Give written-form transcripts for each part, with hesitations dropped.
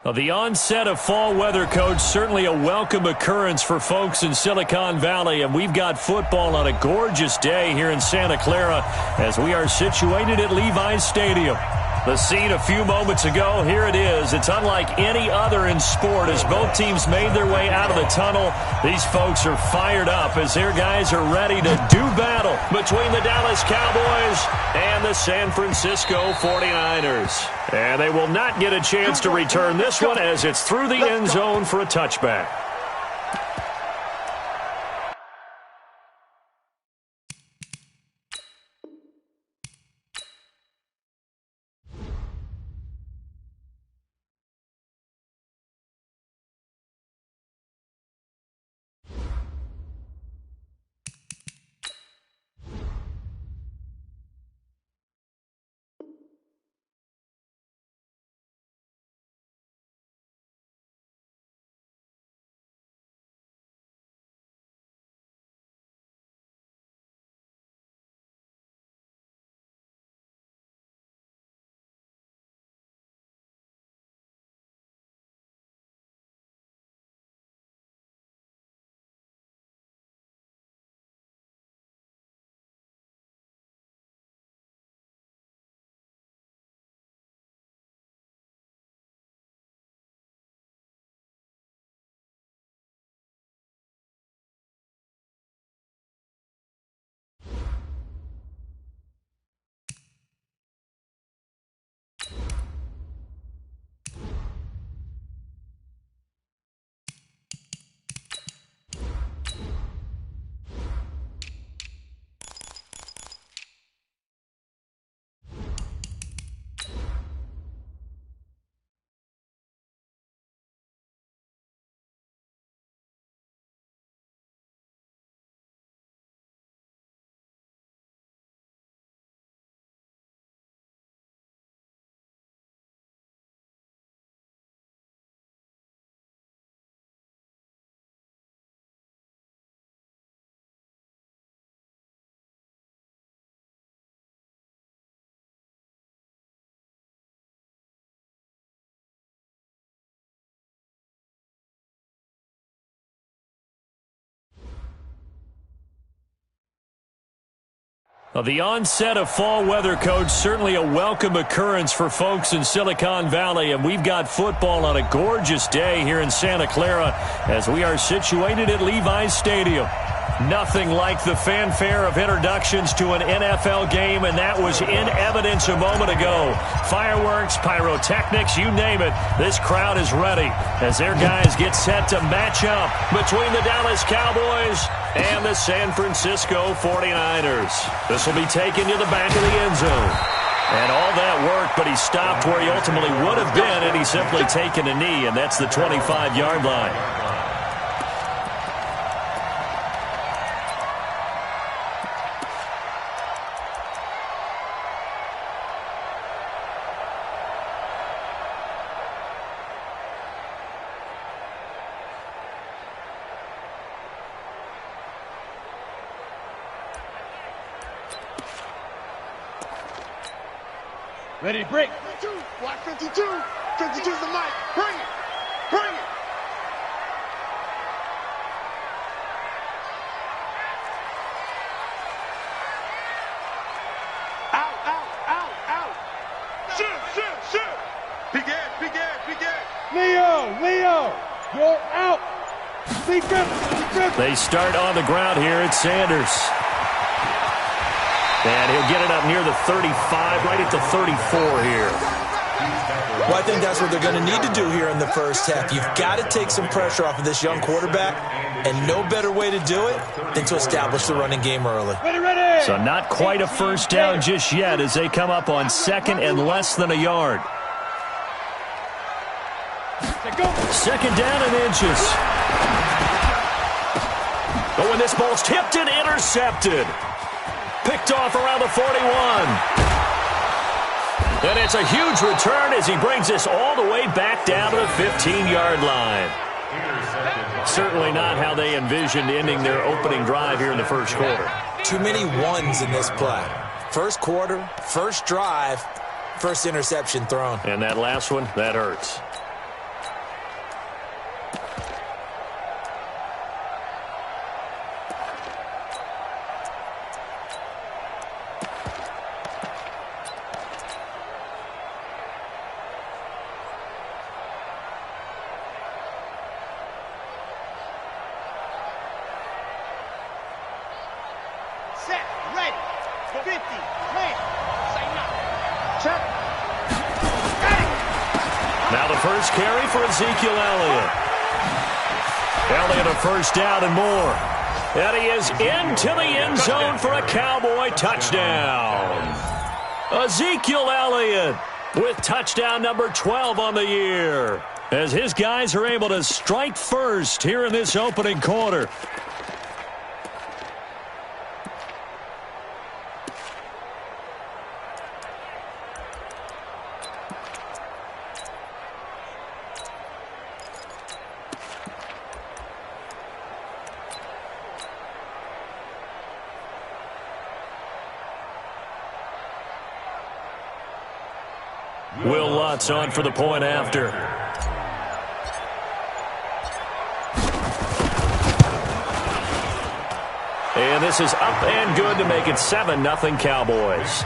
Well, the onset of fall weather, Coach, certainly a welcome occurrence for folks in Silicon Valley, and we've got football on a gorgeous day here in Santa Clara as we are situated at Levi's Stadium. The scene a few moments ago, here it is. It's unlike any other in sport as both teams made their way out of the tunnel. These folks are fired up as their guys are ready to do battle between the Dallas Cowboys and the San Francisco 49ers. And they will not get a chance to return this one as it's through the end zone for a touchback. Well, the onset of fall weather, Coach, certainly a welcome occurrence for folks in Silicon Valley, and we've got football on a gorgeous day here in Santa Clara as we are situated at Levi's Stadium. Nothing like the fanfare of introductions to an NFL game, and that was in evidence a moment ago. Fireworks, pyrotechnics, you name it. This crowd is ready as their guys get set to match up between the Dallas Cowboys and the San Francisco 49ers. This will be taken to the back of the end zone. And all that work, but he stopped where he ultimately would have been, and he's simply taken a knee, and that's the 25-yard line. Ready to break. 52, block 52. 52's the mic. Bring it. Bring it. Out, out, out, out. Shoot. Begin. Leo, you're out. Defense. They start on the ground here at Sanders. And he'll get it up near the 35, right at the 34 here. Well, I think that's what they're going to need to do here in the first half. You've got to take some pressure off of this young quarterback, and no better way to do it than to establish the running game early. Ready. So not quite a first down just yet as they come up on second and less than a yard. Second down and inches. Oh, and this ball's tipped and intercepted. Picked off around the 41. And it's a huge return as he brings this all the way back down to the 15-yard line. Certainly not how they envisioned ending their opening drive here in the first quarter. Too many ones in this play. First quarter, first drive, first interception thrown. And that last one, that hurts. ready. 50. Land. Say nothing. Check. Now the first carry for Ezekiel Elliott. Elliott a first down and more. And he is into the end zone for a Cowboy touchdown. Ezekiel Elliott with touchdown number 12 on the year, as his guys are able to strike first here in this opening quarter. Will Lutz on for the point after. And this is up and good to make it 7-0 Cowboys.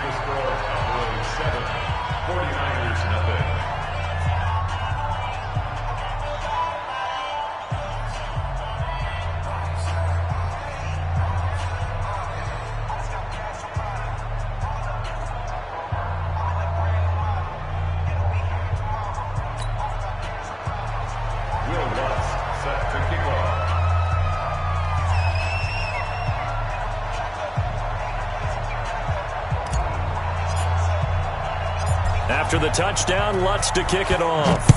After the touchdown, Lutz to kick it off.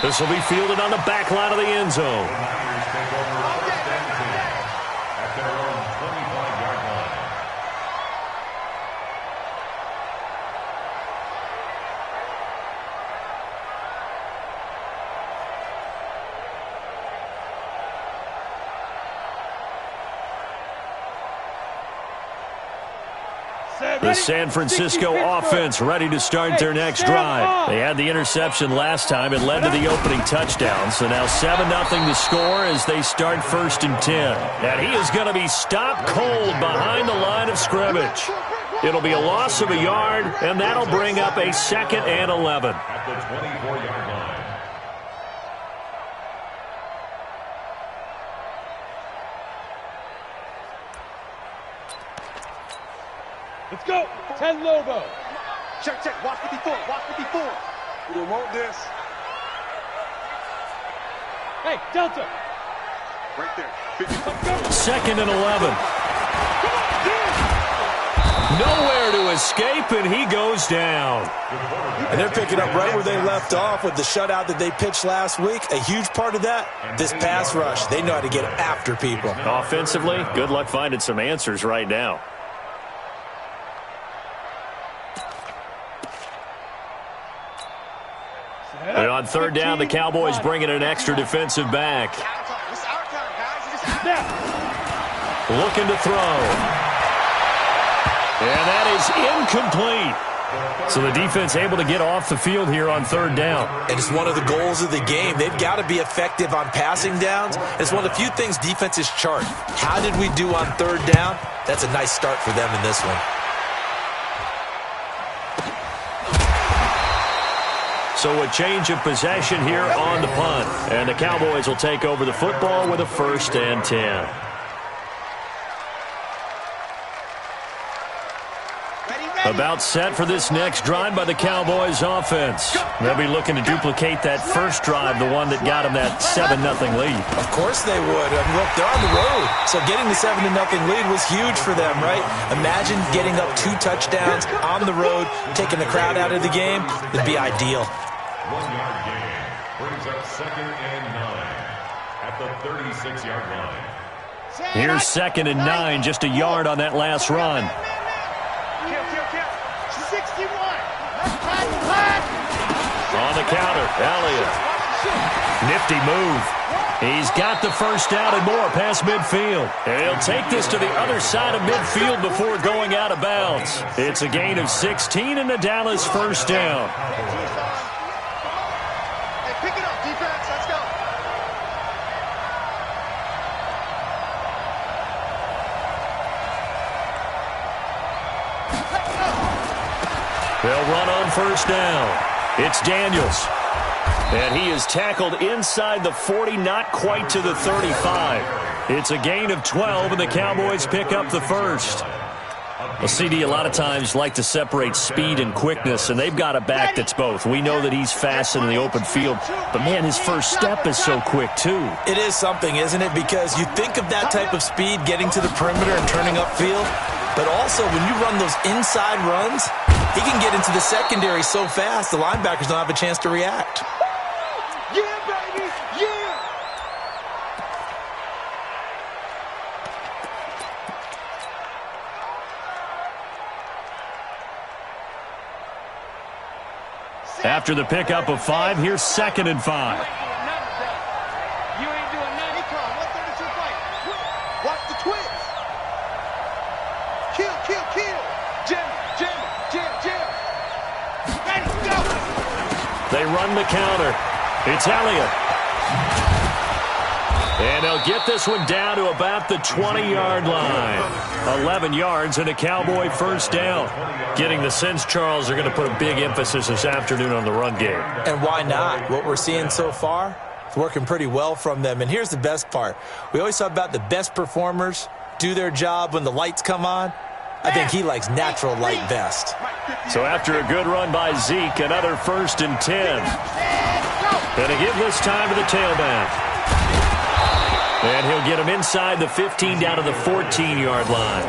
This will be fielded on the back line of the end zone. The San Francisco offense ready to start their next drive. They had the interception last time. It led to the opening touchdown. So now 7-0 to score as they start 1st and 10. And he is going to be stopped cold behind the line of scrimmage. It'll be a loss of a yard, and that'll bring up a 2nd and 11. At the 24-yard line. Let's go. 10 Lobo. Check. Watch 54. Watch 54. We don't want this. Hey, Delta. Right there. 54. 2nd and 11. Nowhere to escape, and he goes down. And they're picking up right where they left off with the shutout that they pitched last week. A huge part of that, this pass rush. They know how to get after people. Offensively, good luck finding some answers right now. And on 3rd down, the Cowboys bring in an extra defensive back. It's our time, guys. Looking to throw. And that is incomplete. So the defense able to get off the field here on 3rd down. And it's one of the goals of the game. They've got to be effective on passing downs. It's one of the few things defenses chart. How did we do on 3rd down? That's a nice start for them in this one. So a change of possession here on the punt. And the Cowboys will take over the football with a 1st and 10. About set for this next drive by the Cowboys offense. They'll be looking to duplicate that first drive, the one that got them that 7-0 lead. Of course they would. I mean, look, they're on the road. So getting the 7-0 lead was huge for them, right? Imagine getting up 2 touchdowns on the road, taking the crowd out of the game. It'd be ideal. 1-yard gain brings up 2nd and 9 at the 36-yard line. Here's 2nd and 9, just a yard on that last run. 61. On the counter, Elliott. Nifty move. He's got the first down and more past midfield. And he'll take this to the other side of midfield before going out of bounds. It's a gain of 16 and the Dallas first down. Hey, pick it up, defense. Let's go. They'll run on first down. It's Daniels. And he is tackled inside the 40, not quite to the 35. It's a gain of 12, and the Cowboys pick up the first. Well, CD, a lot of times like to separate speed and quickness, and they've got a back that's both. We know that he's fast in the open field, but, man, his first step is so quick, too. It is something, isn't it? Because you think of that type of speed getting to the perimeter and turning upfield, but also when you run those inside runs, he can get into the secondary so fast the linebackers don't have a chance to react. Yeah, baby, yeah! After the pickup of 5, here's 2nd and 5. You ain't doing nothing. Come on, 132 fight. Watch the twist. Kill, kill, kill. Jam, jam, jam, jam. Ready, go. They run the counter. It's Elliott. And they'll get this one down to about the 20-yard line. 11 yards and a Cowboy first down. Getting the sense, Charles, they're going to put a big emphasis this afternoon on the run game. And why not? What we're seeing so far is working pretty well from them. And here's the best part. We always talk about the best performers do their job when the lights come on. I think he likes natural light best. So after a good run by Zeke, another 1st and 10. Going to give this time to the tailback. And he'll get him inside the 15 down to the 14-yard line.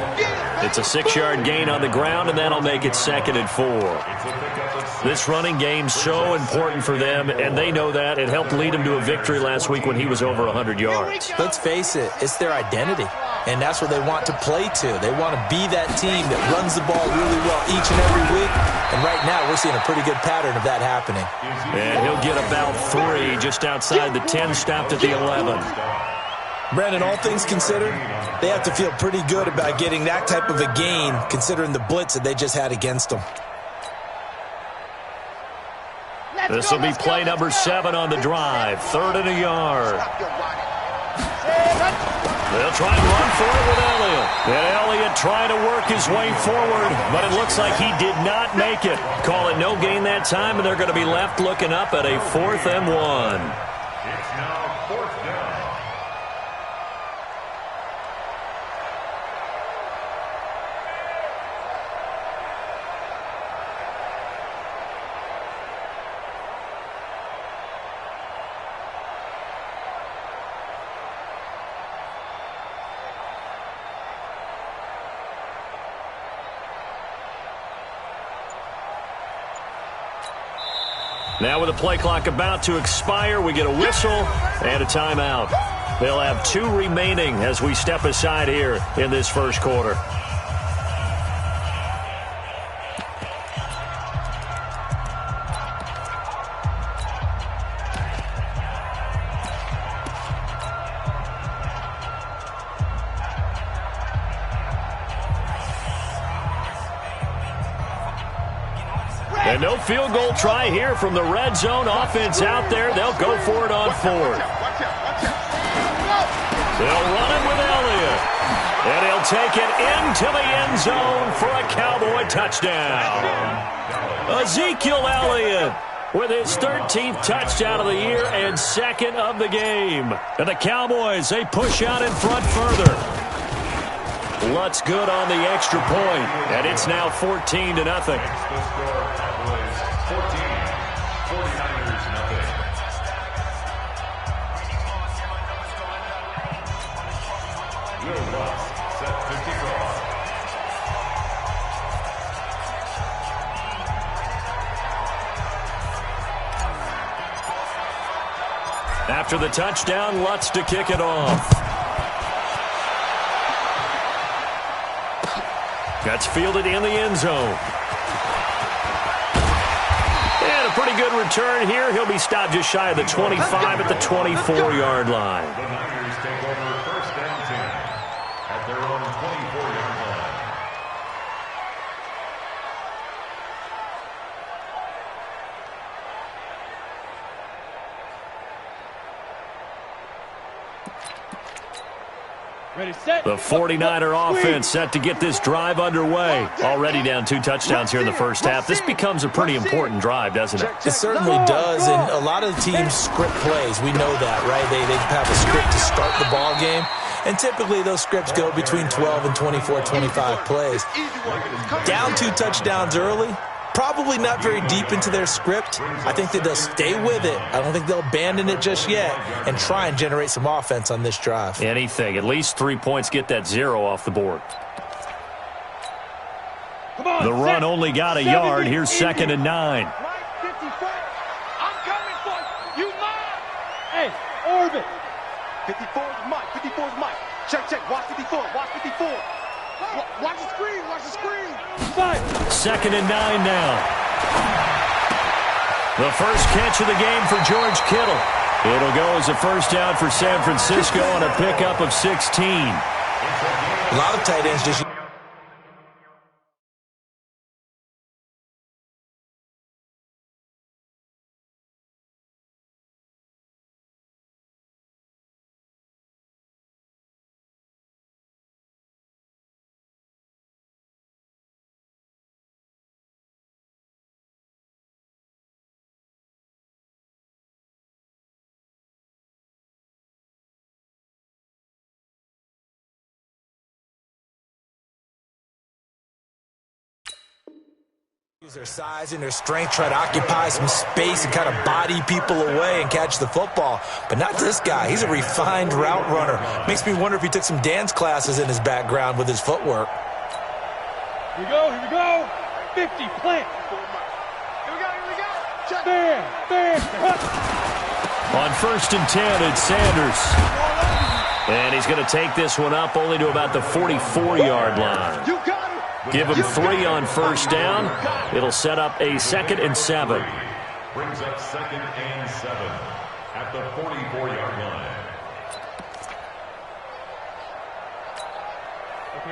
It's a 6-yard gain on the ground, and that'll make it 2nd and 4. This running game's so important for them, and they know that. It helped lead him to a victory last week when he was over 100 yards. Let's face it, it's their identity, and that's what they want to play to. They want to be that team that runs the ball really well each and every week, and right now we're seeing a pretty good pattern of that happening. And he'll get about 3 just outside the 10, stopped at the 11. Brandon, all things considered, they have to feel pretty good about getting that type of a gain considering the blitz that they just had against them. This will be play number 7 on the drive. 3rd and a yard. They'll try and run for it with Elliott. And Elliott trying to work his way forward, but it looks like he did not make it. Call it no gain that time, and they're going to be left looking up at a 4th and 1. It's now 4th down. Now with the play clock about to expire, we get a whistle and a timeout. They'll have 2 remaining as we step aside here in this first quarter. And no field goal try here from the red zone. Offense out there. They'll go for it on 4th. They'll run it with Elliott. And he'll take it into the end zone for a Cowboy touchdown. Ezekiel Elliott with his 13th touchdown of the year and 2nd of the game. And the Cowboys, they push out in front further. Lutz good on the extra point, and it's now 14-0. After the touchdown, Lutz to kick it off. That's fielded in the end zone. And a pretty good return here. He'll be stopped just shy of the 25 at the 24-yard line. The Niners take over 1st and 10 at their own 24-yard line. Ready, set. The 49er offense set to get this drive underway. Already down 2 touchdowns here in the first half. This becomes a pretty important drive, doesn't it? It certainly does, and a lot of the teams script plays. We know that, right? They have a script to start the ball game. and typically those scripts go between 12 and 24, 25 plays. Down 2 touchdowns early, probably not very deep into their script. I think that they'll stay with it. I don't think they'll abandon it just yet and try and generate some offense on this drive. Anything. At least 3 points, get that 0 off the board. The run only got a yard. Here's 2nd and 9. I'm coming for you. Hey, orbit. 54 is Mike. 54 is Mike. Check, check. Watch 54. Watch 54. Watch the screen. Watch the screen. 2nd and 9 now. The first catch of the game for George Kittle. It'll go as a first down for San Francisco on a pickup of 16. A lot of tight ends just... use their size and their strength, try to occupy some space and kind of body people away and catch the football. But not this guy. He's a refined route runner. Makes me wonder if he took some dance classes in his background with his footwork. Here we go. 50, plant. Here we go. Check. Bam. On 1st and 10, it's Sanders. And he's going to take this one up only to about the 44-yard line. You got it. Give him 3 on first down. It'll set up a 2nd and 7. Brings up 2nd and 7 at the 44-yard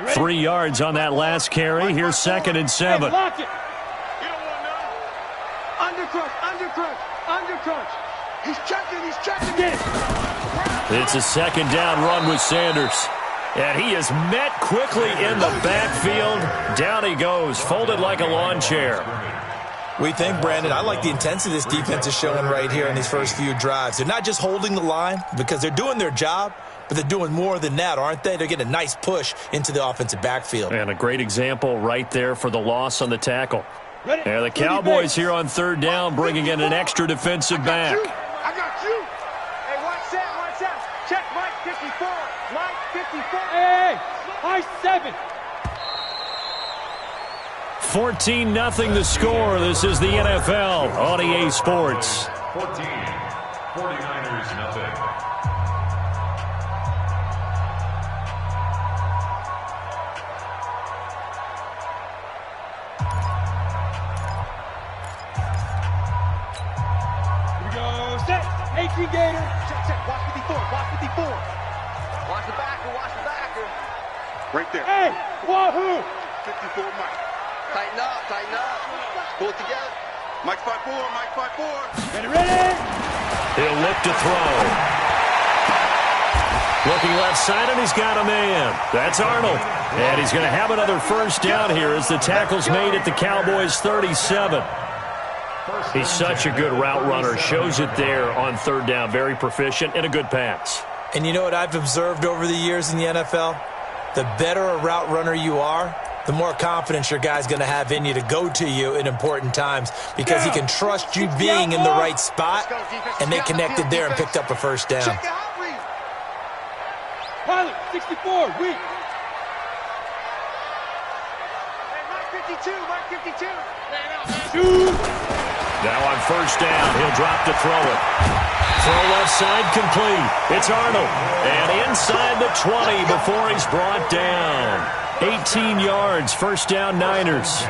line. 3 yards on that last carry. Here's 2nd and 7. Hey, lock it. You don't want none. Undercrunch. He's checking. Get it. It's a 2nd down run with Sanders. And he is met quickly in the backfield. Down he goes, folded like a lawn chair. We think, Brandon, I like the intensity this defense is showing right here in these first few drives. They're not just holding the line because they're doing their job, but they're doing more than that, aren't they? They're getting a nice push into the offensive backfield. And a great example right there for the loss on the tackle. Ready? And the Cowboys here on 3rd down, bringing in an extra defensive back. I got you. Hey, watch out. Check Mike 54. Mike 54. Hey, high 7. 14-0 the score. This is the NFL on EA Sports. 14, 49ers nothing. Here we go. Set. 18 Gator. Check. Watch 54. Watch the backer. Right there. Hey, wahoo. 54 Mike. Tighten up. Pull it together. Mike 5-4. Ready. He'll look to throw. Looking left side, and he's got a man. That's Arnold. And he's going to have another first down here as the tackle's made at the Cowboys 37. He's such a good route runner. Shows it there on 3rd down. Very proficient and a good pass. And you know what I've observed over the years in the NFL? The better a route runner you are, the more confidence your guy's going to have in you to go to you in important times because he can trust you being in the right spot, and they connected there and picked up a first down. Check it out, Reed. Pilot 64. Weak. Hey, Mike 52. Shoot. Now on first down, he'll drop to throw it. Throw left side complete. It's Arnold. And inside the 20 before he's brought down. 18 yards, first down Niners.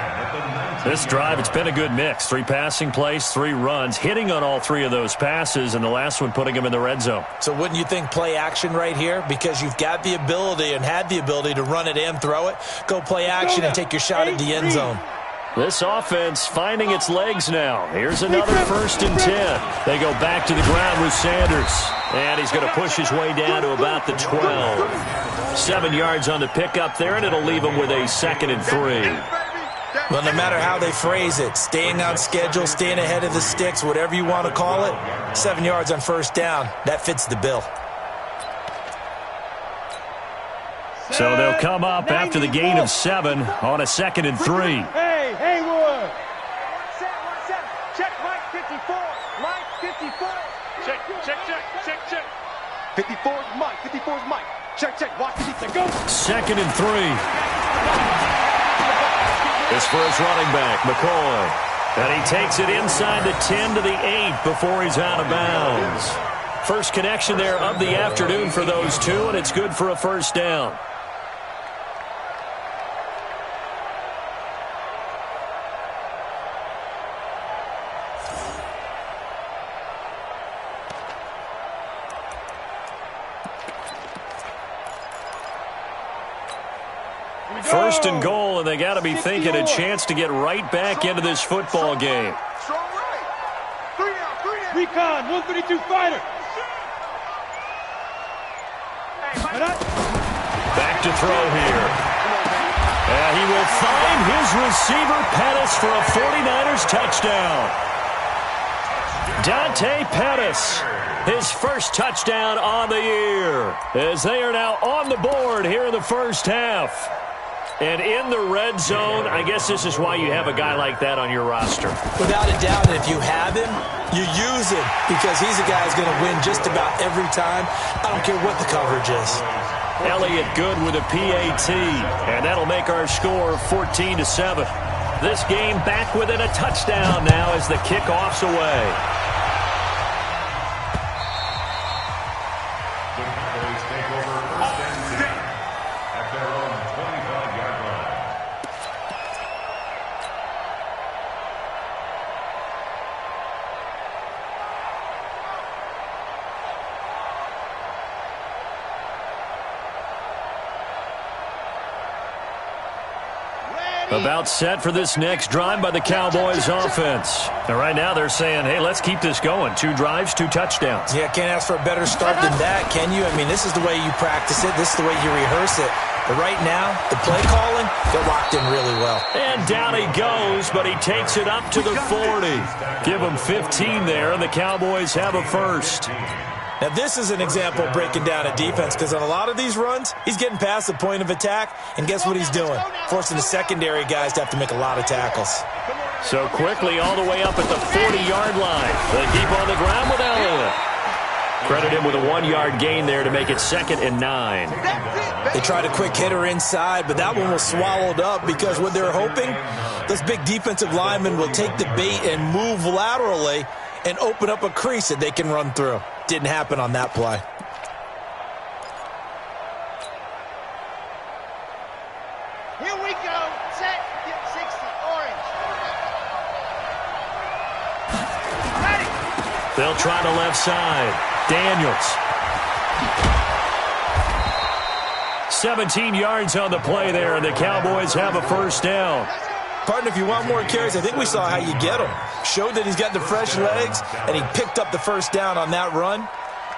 This drive, it's been a good mix. 3 passing plays, 3 runs, hitting on all 3 of those passes, and the last one putting him in the red zone. So wouldn't you think play action right here? Because you've got the ability and had the ability to run it and throw it. Go play action and take your shot at the end zone. This offense finding its legs now. Here's another 1st and 10. They go back to the ground with Sanders. And he's going to push his way down to about the 12. 7 yards on the pickup there, and it'll leave him with a 2nd and 3. Well, no matter how they phrase it, staying on schedule, staying ahead of the sticks, whatever you want to call it, 7 yards on first down, that fits the bill. So they'll come up after the gain of 7 on a 2nd and 3. Hey, Haywood. Set, 1-7. Check, Mike 54. Mike 54. Check. 54 is Mike. 54 is Mike. Check. Watch 54. Go. 2nd and 3. This for his running back, McCoy. And he takes it inside the 10 to the 8 before he's out of bounds. First connection there of the afternoon for those two, and it's good for a first down. First and goal, and they got to be thinking a chance to get right back into this football game. Strong right. 3 down. Recon, 132 fighter. Back to throw here. He will find his receiver, Pettis, for a 49ers touchdown. Dante Pettis, his first touchdown on the year, as they are now on the board here in the first half. And in the red zone, I guess this is why you have a guy like that on your roster. Without a doubt, and if you have him, you use him because he's a guy who's going to win just about every time. I don't care what the coverage is. Elliott good with a PAT, and that'll make our score 14-7. This game back within a touchdown now as the kickoff's away. The Cowboys take over first and 10 at their own 25-yard line. About set for this next drive by the Cowboys offense. And right now they're saying, hey, let's keep this going. 2 drives, 2 touchdowns. Yeah, can't ask for a better start than that, can you? I mean, this is the way you practice it. This is the way you rehearse it. But right now, the play calling, they're locked in really well. And down he goes, but he takes it up to the 40. Give him 15 there, and the Cowboys have a first. Now, this is an example of breaking down a defense because on a lot of these runs, he's getting past the point of attack, and guess what he's doing? Forcing the secondary guys to have to make a lot of tackles. So quickly all the way up at the 40-yard line. They keep on the ground with Elliott. Credit him with a 1-yard gain there to make it 2nd and 9. They tried a quick hitter inside, but that one was swallowed up because what they're hoping, those big defensive linemen will take the bait and move laterally and open up a crease that they can run through. Didn't happen on that play. Here we go. Set. 60. Orange. Ready. They'll try the left side. Daniels. 17 yards on the play there, and the Cowboys have a first down. Partner, if you want more carries, I think we saw how you get him. Showed that he's got the fresh legs, and he picked up the first down on that run.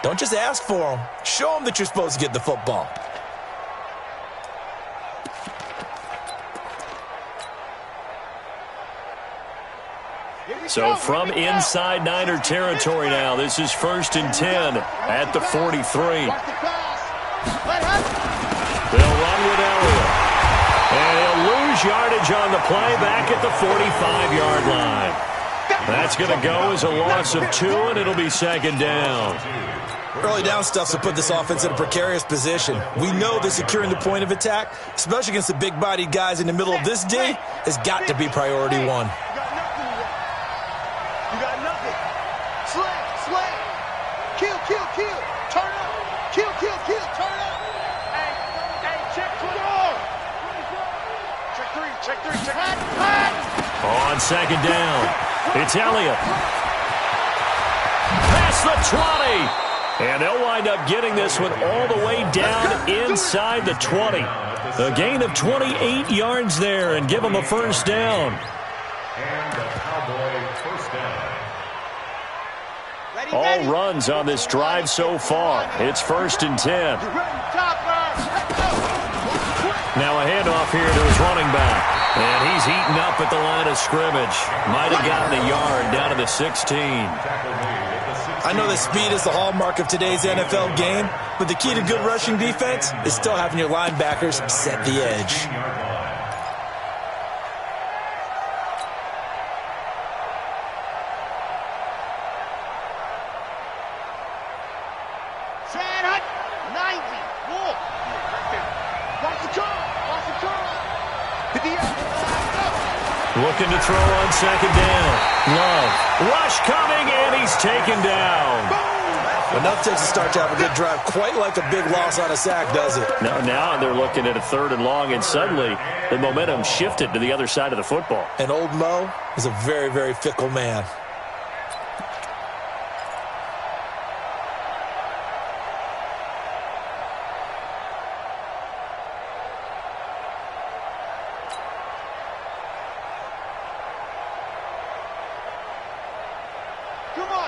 Don't just ask for him. Show him that you're supposed to get the football. So from inside Niner territory now, this is 1st and 10 at the 43. They'll run with Elliott. And he'll lose yardage on the play back at the 45-yard line. That's going to go as a loss of 2, and it'll be 2nd down. Early down stuff to put this offense in a precarious position. We know that securing the point of attack, especially against the big-bodied guys in the middle of this D, has got to be priority 1. You got nothing. Slay. Kill. Turn up. Kill. Turn up. Hey, check 20. Check 3. On 2nd down, it's Elliott. Past the 20. And they'll wind up getting this one all the way down inside the 20. A gain of 28 yards there and give them a first down. And the Cowboy first down. All runs on this drive so far. It's 1st and 10. Now a handoff here to his running back. And he's eaten up at the line of scrimmage. Might have gotten a yard down to the 16. Tackle made at the 16. I know that speed is the hallmark of today's NFL game, but the key to good rushing defense is still having your linebackers set the edge. Looking to throw on second down. Love. Rush coming, and he's taken down. Enough takes to start to have a good drive. Quite like a big loss on a sack, does it? Now they're looking at a 3rd and long, and suddenly the momentum shifted to the other side of the football. And old Mo is a very, very fickle man.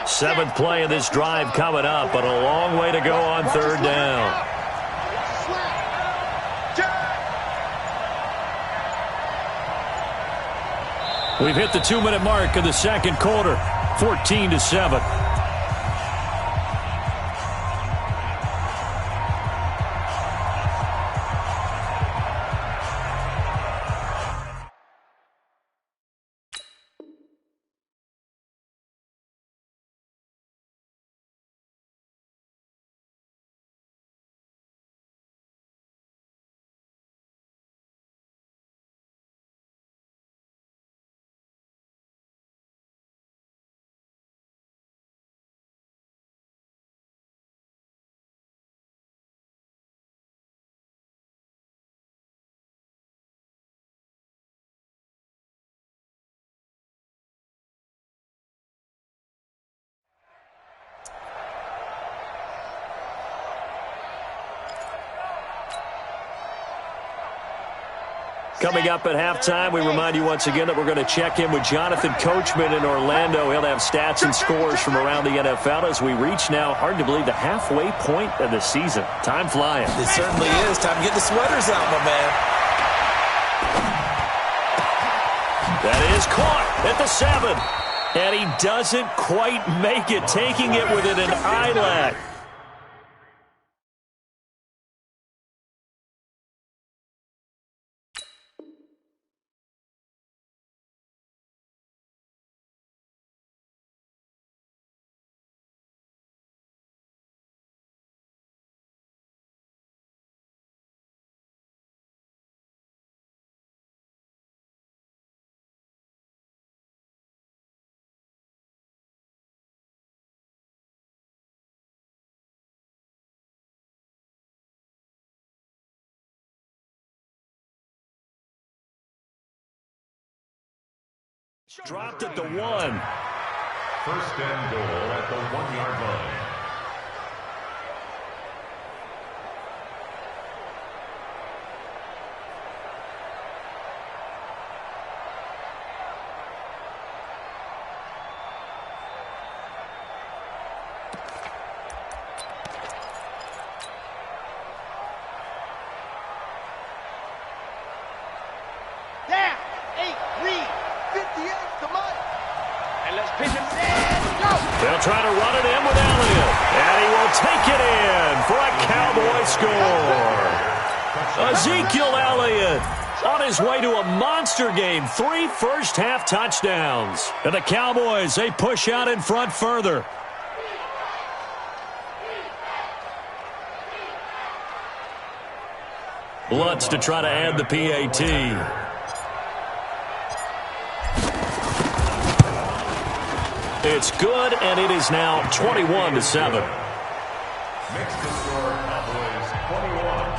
Seventh play of this drive coming up, but a long way to go on 3rd down. We've hit the 2-minute mark of the second quarter, 14-7. Coming up at halftime, we remind you once again that we're going to check in with Jonathan Coachman in Orlando. He'll have stats and scores from around the NFL as we reach now, hard to believe, the halfway point of the season. Time flying. It certainly is. Time to get the sweaters out, my man. That is caught at the 7. And he doesn't quite make it, taking it within an eye lag. Dropped at the 1. 1st and goal at the 1-yard line. They'll try to run it in with Elliott, and he will take it in for a Cowboy score. Ezekiel Elliott on his way to a monster game. 3 first-half touchdowns. And the Cowboys, they push out in front further. Lutz to try to add the PAT. It's good, and it is now 21-7. Makes the score Cowboys 21,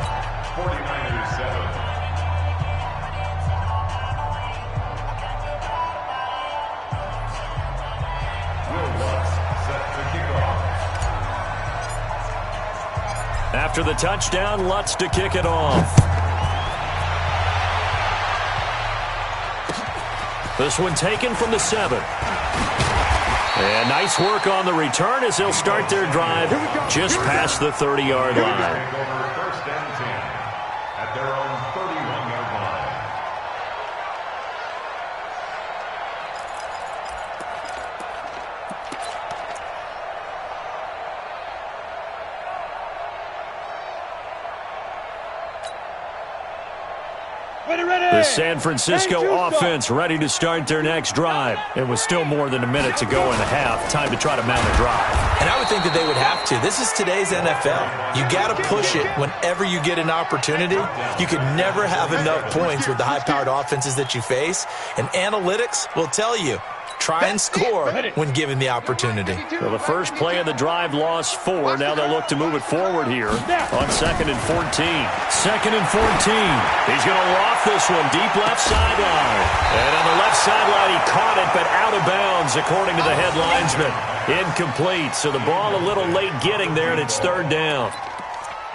49-7. Will Lutz set to kick off. After the touchdown, Lutz to kick it off. This one taken from the 7. And nice work on the return as they'll start their drive just past the 30-yard line. First and 10 at their own 31-yard line. The San Francisco offense ready to start their next drive. It was still more than a minute to go in the half. Time to try to mount a drive. And I would think that they would have to. This is today's NFL. You got to push it whenever you get an opportunity. You can never have enough points with the high-powered offenses that you face. And analytics will tell you, try and score when given the opportunity. Well, the first play of the drive lost 4. Now they'll look to move it forward here on 2nd and 14. 2nd and 14. He's going to loft this one deep left sideline. And on the left sideline, he caught it, but out of bounds, according to the head linesman. Incomplete. So the ball a little late getting there, and it's 3rd down.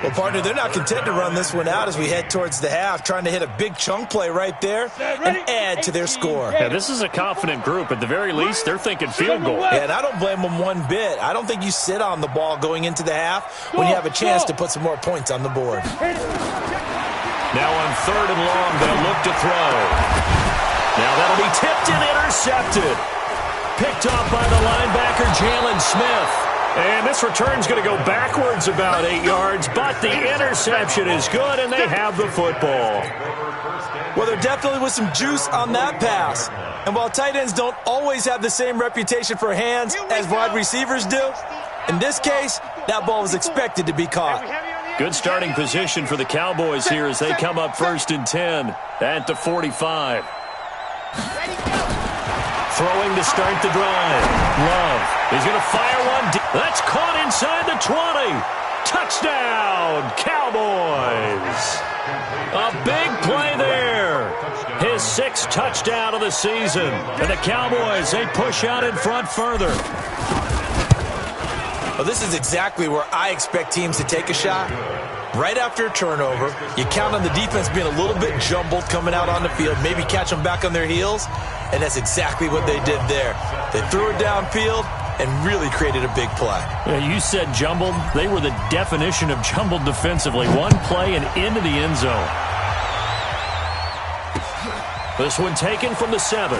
Well, partner, they're not content to run this one out as we head towards the half, trying to hit a big chunk play right there and add to their score. Yeah, this is a confident group. At the very least, they're thinking field goal. Yeah, and I don't blame them one bit. I don't think you sit on the ball going into the half when you have a chance to put some more points on the board. Now on 3rd and long, they'll look to throw. Now that'll be tipped and intercepted. Picked off by the linebacker, Jalen Smith. And this return's going to go backwards about 8 yards, but the interception is good, and they have the football. Well, there definitely was some juice on that pass. And while tight ends don't always have the same reputation for hands as wide receivers do, in this case, that ball was expected to be caught. Good starting position for the Cowboys here as they come up 1st and 10 at the 45. Throwing to start the drive. Love. He's going to fire one. That's caught inside the 20. Touchdown, Cowboys. A big play there. His 6th touchdown of the season. And the Cowboys, they push out in front further. Well, this is exactly where I expect teams to take a shot. Right after a turnover, you count on the defense being a little bit jumbled coming out on the field, maybe catch them back on their heels, and that's exactly what they did there. They threw it downfield and really created a big play. Yeah, you said jumbled. They were the definition of jumbled defensively. One play and into the end zone. This one taken from the 7.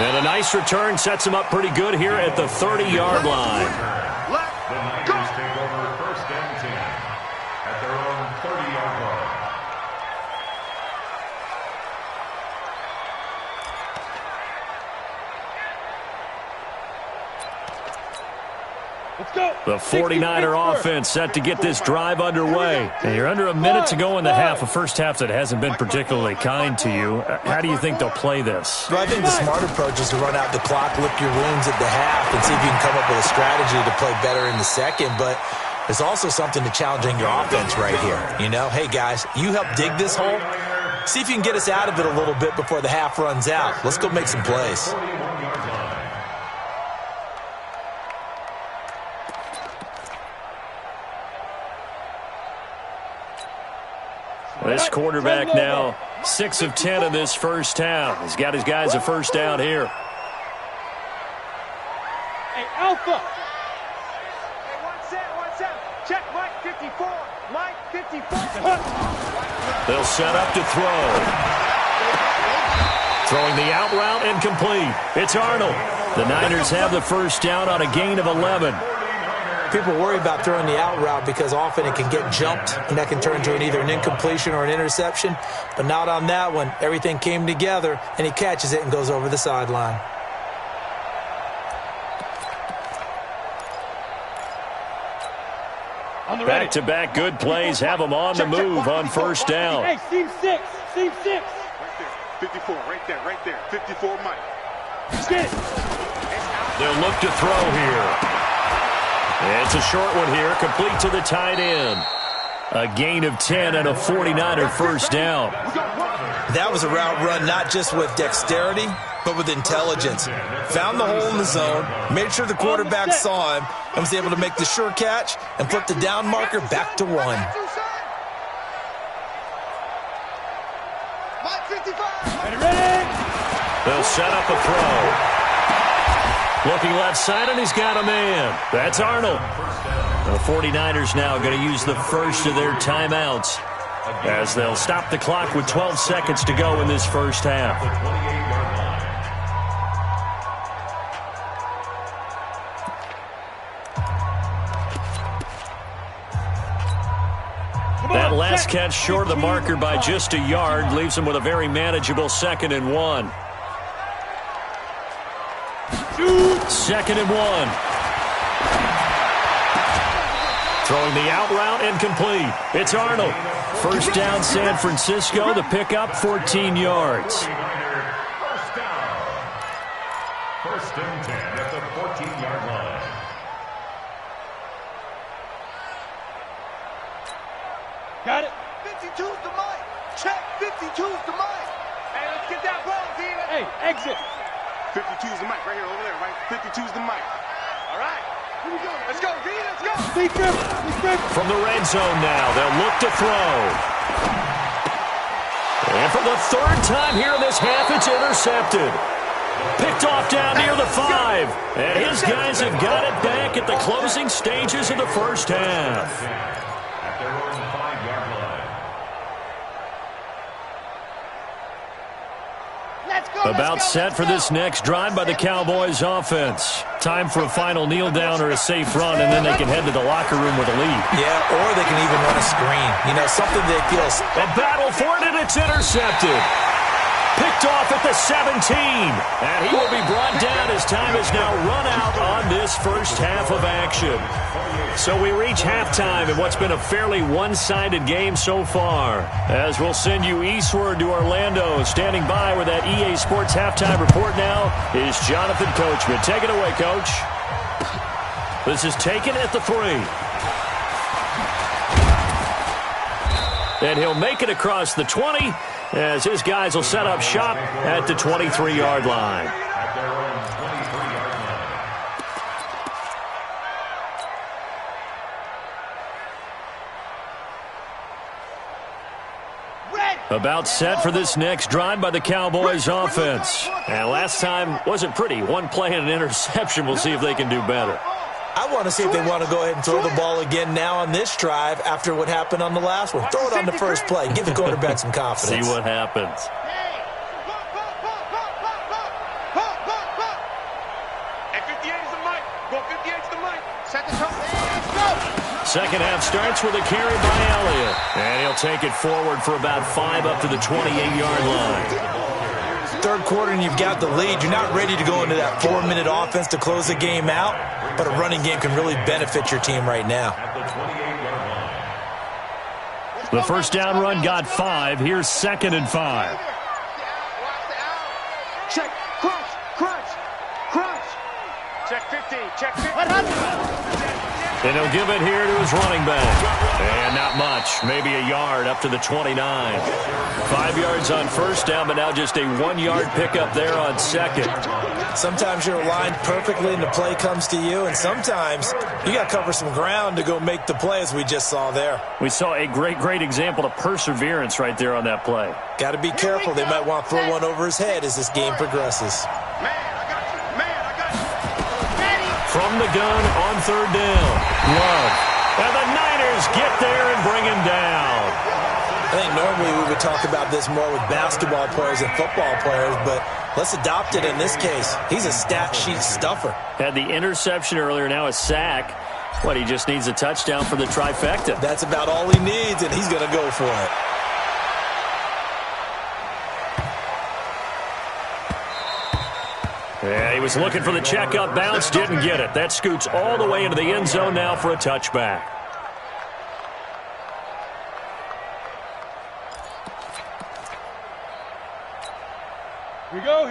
And a nice return sets him up pretty good here at the 30-yard line. The Niners take over 1st and 10 at their own 30-yard line. Let's go. The 49er offense set to get this drive underway. And you're under a minute to go in the half, a first half that hasn't been particularly kind to you. How do you think they'll play this? Well, I think the smart approach is to run out the clock, lick your wounds at the half, and see if you can come up with a strategy to play better in the second. But there's also something to challenging your offense right here. You know, hey, guys, you help dig this hole. See if you can get us out of it a little bit before the half runs out. Let's go make some plays. This quarterback now 6 of 10 in this first half. He's got his guys a first down here. Hey, Alpha. Hey, 1-7. Check Mike 54. Mike 54. They'll set up to throw. Throwing the out route and complete. It's Arnold. The Niners have the first down on a gain of 11. People worry about throwing the out route because often it can get jumped, and that can turn into either an incompletion or an interception. But not on that one. Everything came together, and he catches it and goes over the sideline. Back-to-back good plays have them on the move on first down. Hey, seam 6. Seam 6. Right there. 54, right there. 54, Mike. Get it. They'll look to throw here. It's a short one here, complete to the tight end. A gain of 10 and a 49er first down. That was a route run not just with dexterity, but with intelligence. Found the hole in the zone, made sure the quarterback saw him, and was able to make the sure catch and flip the down marker back to 1. Ready. They'll set up a throw. Looking left side, and he's got a man. That's Arnold. The 49ers now going to use the first of their timeouts as they'll stop the clock with 12 seconds to go in this first half. That last catch short of the marker by just a yard leaves him with a very manageable 2nd and 1. 2nd and 1. Throwing the out route incomplete. It's Arnold. First down, San Francisco. The pickup, 14 yards. First and 10 at the 14-yard line. Got it. 52's the mic. Check. 52's the mic. Hey, let's get that ball, Steven. Hey, exit. 52's the mic right here, over there, right? 52's the mic. All right. Here we go. Let's go, D. Let's go. From the red zone now, they'll look to throw. And for the 3rd time here in this half, it's intercepted. Picked off down near the 5. And his guys have got it back at the closing stages of the first half. At their own 5-yard line. About set for this next drive by the Cowboys offense. Time for a final kneel down or a safe run, and then they can head to the locker room with a lead. Yeah, or they can even run a screen. You know, something they feel. A battle for it, and it's intercepted. Picked off at the 17. And he will be brought down as time has now run out on this first half of action. So we reach halftime in what's been a fairly one-sided game so far. As we'll send you eastward to Orlando. Standing by with that EA Sports halftime report now is Jonathan Coachman. Take it away, Coach. This is taken at the 3. And he'll make it across the 20 as his guys will set up shop at the 23-yard line. At their own 23-yard line. About set for this next drive by the Cowboys offense. And last time wasn't pretty. One play and an interception. We'll see if they can do better. I want to see if they want to go ahead and throw the ball again now on this drive after what happened on the last one. Throw it on the first play. Give the quarterback some confidence. See what happens. Hey, 58 is the mic. Go 58 is the mic. Set the tone. Let's go. Second half starts with a carry by Elliott. And he'll take it forward for about 5 up to the 28-yard line. Third quarter and you've got the lead. You're not ready to go into that 4-minute offense to close the game out, but a running game can really benefit your team right now. At the 28-yard line. The first down run got 5. Here's 2nd and 5. Check. Crunch. Crunch. Crunch. Check 15. Check 15. And he'll give it here to his running back. And not much. Maybe a yard up to the 29. 5 yards on first down, but now just a 1-yard pickup there on 2nd. Sometimes you're aligned perfectly and the play comes to you, and sometimes you got to cover some ground to go make the play, as we just saw there. We saw a great example of perseverance right there on that play. Got to be careful. They might want to throw one over his head as this game progresses. Man, I got you. Man, I got you. From the gun on 3rd down. Love. And the Niners get there and bring him down. I think normally we would talk about this more with basketball players and football players, but let's adopt it in this case. He's a stat sheet stuffer. Had the interception earlier, now a sack. What, he just needs a touchdown for the trifecta. That's about all he needs, and he's going to go for it. Yeah, he was looking for the checkup bounce, didn't get it. That scoots all the way into the end zone now for a touchback.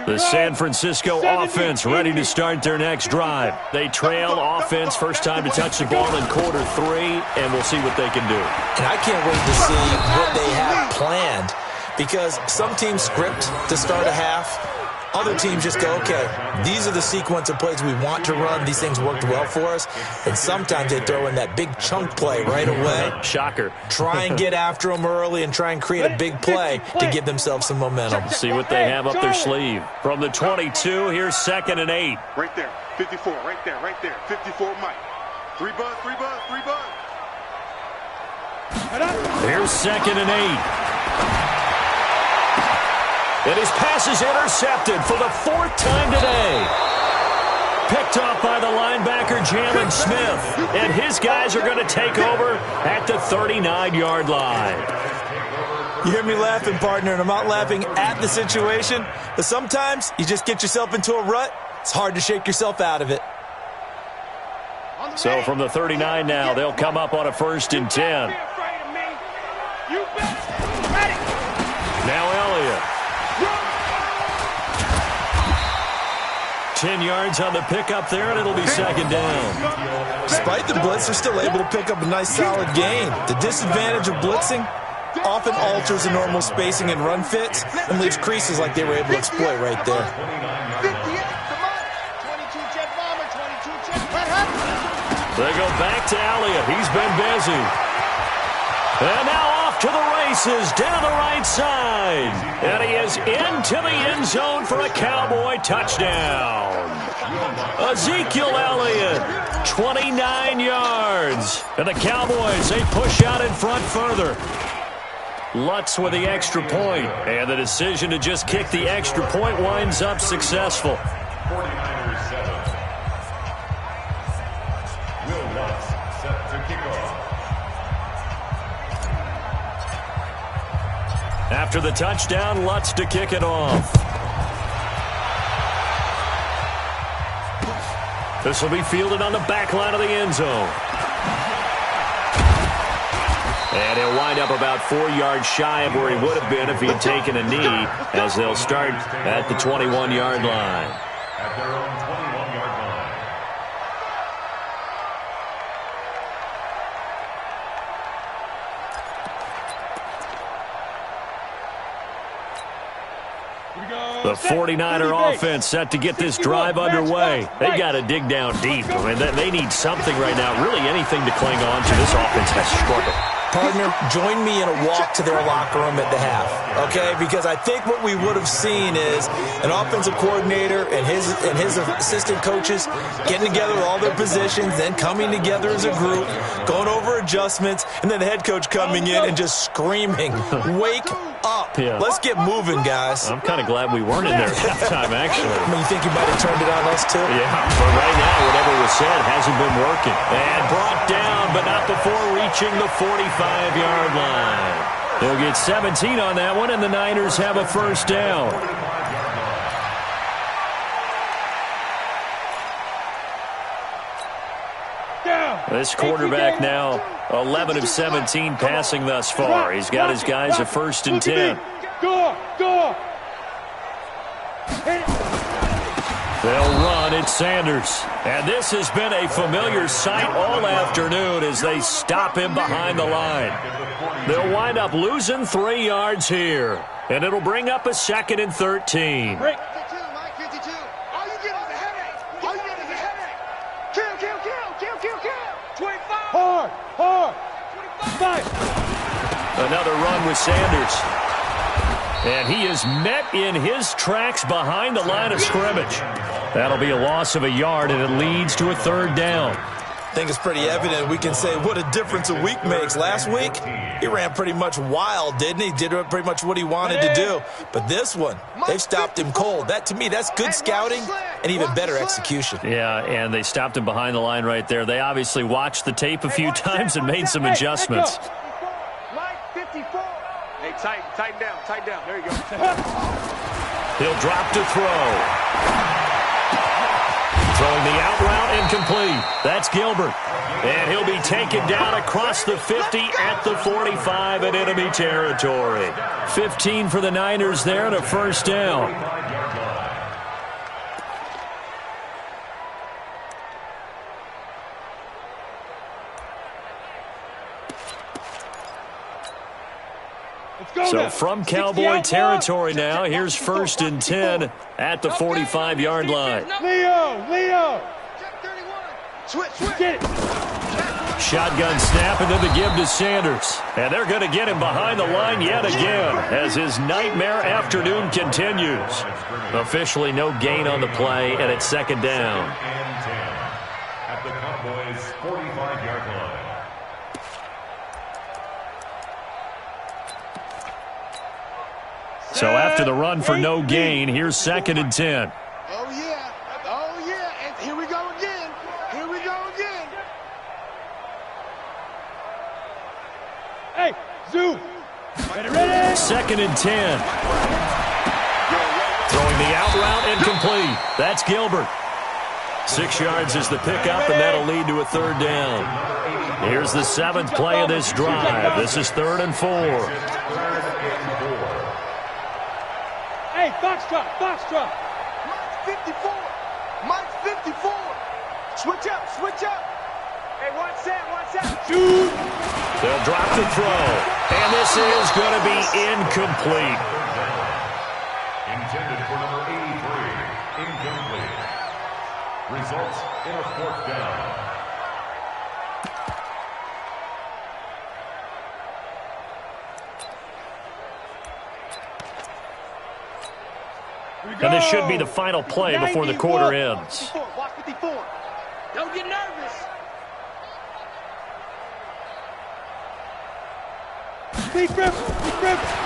The San Francisco offense ready to start their next drive. They trail offense, first time to touch the ball in quarter 3, and we'll see what they can do. And I can't wait to see what they have planned, because some teams script to start a half. Other teams just go, okay, these are the sequence of plays we want to run. These things worked well for us. And sometimes they throw in that big chunk play right away. Shocker. Try and get after them early and try and create a big play to give themselves some momentum. See what they have up their sleeve. From the 22, here's 2nd and 8. Right there. 54. Right there. Right there. 54 Mike. 3 buzz. 3 buzz. 3 buzz. Here's 2nd and 8. And his pass is intercepted for the 4th time today. Picked Picked off by the linebacker, Jalen Smith. And his guys are going to take over at the 39-yard line. You hear me laughing, partner, and I'm not laughing at the situation, but sometimes you just get yourself into a rut. It's hard to shake yourself out of it. So from the 39 now, they'll come up on a 1st and 10. Now Elliott. 10 yards on the pickup there, and it'll be 2nd down. Despite the blitz, they're still able to pick up a nice, solid gain. The disadvantage of blitzing often alters the normal spacing and run fits and leaves creases like they were able to exploit right there. They go back to Elliott. He's been busy. And now off to the races down the right side. And he is into the end zone for a Cowboy touchdown. Ezekiel Elliott, 29 yards. And the Cowboys, they push out in front further. Lutz with the extra point. And the decision to just kick the extra point winds up successful. 49ers 7. Will Lutz set to kick off. After the touchdown, Lutz to kick it off. This will be fielded on the back line of the end zone. And he'll wind up about 4 yards shy of where he would have been if he had taken a knee, as they'll start at the 21-yard line. At their own 21-yard line. The 49er offense set to get this drive underway. They got to dig down deep. I mean, they need something right now. Really anything to cling on to. This offense has struggled. Partner, join me in a walk to their locker room at the half, okay? Because I think what we would have seen is an offensive coordinator and his assistant coaches getting together with all their positions, then coming together as a group, going over adjustments, and then the head coach coming in and just screaming, "Wake up. Yeah. Let's get moving, guys." I'm kind of glad we weren't in there at halftime, actually. I mean, you think you might have turned it on us, too? Yeah, but right now, whatever was said hasn't been working. And brought down, but not before reaching the 45-yard line. They'll get 17 on that one, and the Niners have a 1st down. This quarterback now 11 of 17 passing thus far. He's got his guys a 1st and 10. Go! They'll run at Sanders. And this has been a familiar sight all afternoon as they stop him behind the line. They'll wind up losing 3 yards here. And it'll bring up a 2nd and 13. Break. 52, Mike, 52. All you get is a headache. All you get is a headache. Kill. 25. Hard. 5. Another run with Sanders. And he is met in his tracks behind the line of scrimmage. That'll be a loss of a yard, and it leads to a 3rd down. I think it's pretty evident. We can say what a difference a week makes. Last week, he ran pretty much wild, didn't he? Did pretty much what he wanted to do. But this one, they've stopped him cold. That, to me, that's good scouting and even better execution. Yeah, and they stopped him behind the line right there. They obviously watched the tape a few times and made some adjustments. Mike, 54. Hey, tighten down. There you go. He'll drop to throw. Throwing the out route incomplete. That's Gilbert. And he'll be taken down across the 50 at the 45 in enemy territory. 15 for the Niners there and a 1st down. So from Cowboy territory now, here's 1st and 10 at the 45-yard line. Leo. Switch. Get it. Shotgun snap and then the give to Sanders. And they're going to get him behind the line yet again as his nightmare afternoon continues. Officially no gain on the play, and it's 2nd down. At the Cowboys' 45-yard line. So after the run for no gain, here's 2nd and 10. Oh, yeah. And here we go Zoo. Ready. 2nd and 10. Throwing the out route incomplete. That's Gilbert. 6 yards is the pickup, and that'll lead to a 3rd down. Here's the 7th play of this drive. This is 3rd and 4. Hey, Foxtrot, Foxtrot. Mike 54. Mike 54. Switch up, switch up. Hey, one set, one set. Shoot. They'll drop the throw, and this is going to be incomplete. Intended for number 83. Incomplete. Results in a 4th down. And this should be the final play before the quarter ends. Watch 54. Don't get nervous. Big rip.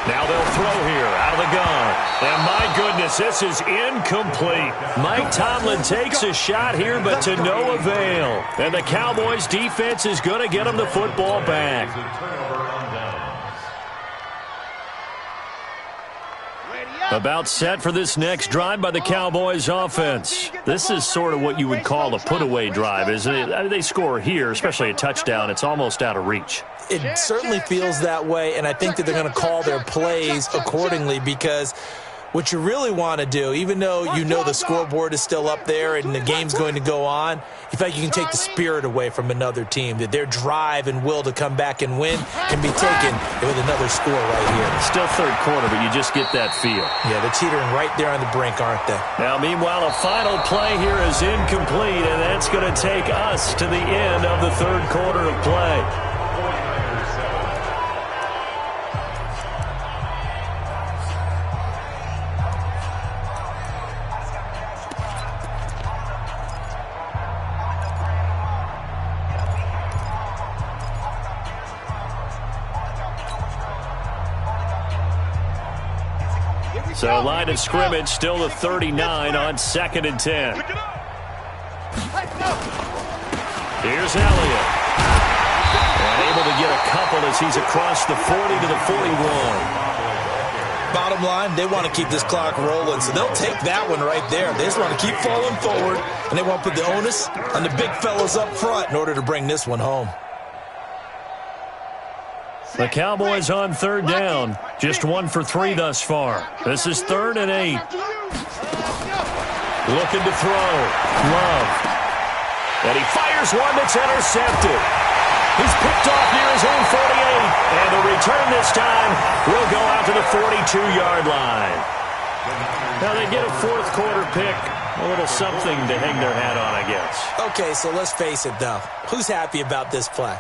Now they'll throw here out of the gun. And my goodness, this is incomplete. Mike Tomlin takes a shot here, but to no avail. And the Cowboys defense is going to get him the football back. About set for this next drive by the Cowboys offense. This is sort of what you would call a put-away drive, isn't it? They score here, especially a touchdown. It's almost out of reach. It certainly feels that way, and I think that they're going to call their plays accordingly because what you really want to do, even though you know the scoreboard is still up there and the game's going to go on, you feel like you can take the spirit away from another team, that their drive and will to come back and win can be taken with another score right here. Still 3rd quarter, but you just get that feel. Yeah, they're teetering right there on the brink, aren't they? Now, meanwhile, a final play here is incomplete, and that's going to take us to the end of the 3rd quarter of play. So line of scrimmage still the 39 on 2nd and 10. Here's Elliott. And able to get a couple as he's across the 40 to the 41. Bottom line, they want to keep this clock rolling, so they'll take that one right there. They just want to keep falling forward, and they want to put the onus on the big fellas up front in order to bring this one home. The Cowboys on 3rd down. Just 1 for 3 thus far. This is 3rd and 8. Looking to throw. Love. And he fires one that's intercepted. He's picked off near his own 48. And the return this time will go out to the 42-yard line. Now they get a 4th quarter pick. A little something to hang their hat on, I guess. Okay, so let's face it, though. Who's happy about this play?